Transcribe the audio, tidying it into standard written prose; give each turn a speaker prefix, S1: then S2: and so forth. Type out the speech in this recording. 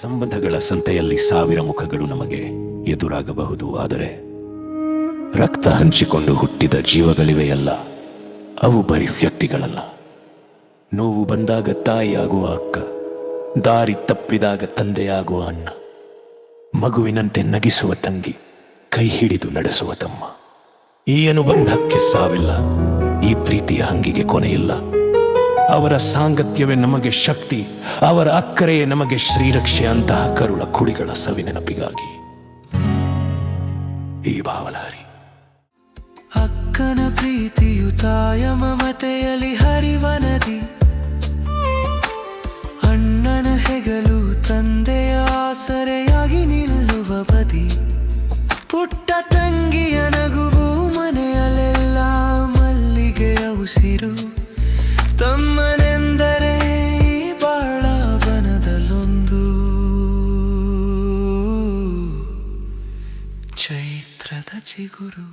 S1: ಸಂಬಂಧಗಳ ಸಂತೆಯಲ್ಲಿ ಸಾವಿರ ಮುಖಗಳು ನಮಗೆ ಎದುರಾಗಬಹುದು, ಆದರೆ ರಕ್ತ ಹಂಚಿಕೊಂಡು ಹುಟ್ಟಿದ ಜೀವಗಳಿವೆಯಲ್ಲ, ಅವು ಬರೀ ವ್ಯಕ್ತಿಗಳಲ್ಲ. ನೋವು ಬಂದಾಗ ತಾಯಿಯಾಗುವ ಅಕ್ಕ, ದಾರಿ ತಪ್ಪಿದಾಗ ತಂದೆಯಾಗುವ ಅಣ್ಣ, ಮಗುವಿನಂತೆ ನಗಿಸುವ ತಂಗಿ, ಕೈ ಹಿಡಿದು ನಡೆಸುವ ತಮ್ಮ. ಈ ಅನುಬಂಧಕ್ಕೆ ಸಾವಿಲ್ಲ, ಈ ಪ್ರೀತಿಯ ಹಂಗಿಗೆ ಕೊನೆಯಿಲ್ಲ. ಅವರ ಸಾಂಗತ್ಯವೇ ನಮಗೆ ಶಕ್ತಿ, ಅವರ ಅಕ್ಕರೆಯೇ ನಮಗೆ ಶ್ರೀರಕ್ಷೆ. ಅಂತಹ ಕರುಳ ಕುಡಿಗಳ ಸವಿನೆನಪಿಗಾಗಿ ಈ ಭಾವಲಹರಿ.
S2: ಅಕ್ಕನ ಪ್ರೀತಿಯು ತಾಯ ಮಮತೆಯಲ್ಲಿ ಹರಿವ ನದಿ, ಅಣ್ಣನ ಹೆಗಲು ತಂದೆಯ ಆಸರೆಯಾಗಿ ನಿಲ್ಲುವ ಬದಿ, ಪುಟ್ಟ ತಂಗಿಯ ನಗುವು ಮನೆಯಲ್ಲೆಲ್ಲ ಮಲ್ಲಿಗೆಯ ಉಸಿರು. ತಮ್ಮನೆಂದರೆ ಈ ಬಾಳ ಬನದಲ್ಲೊಂದು ಚೈತ್ರದ ಚಿಗುರು.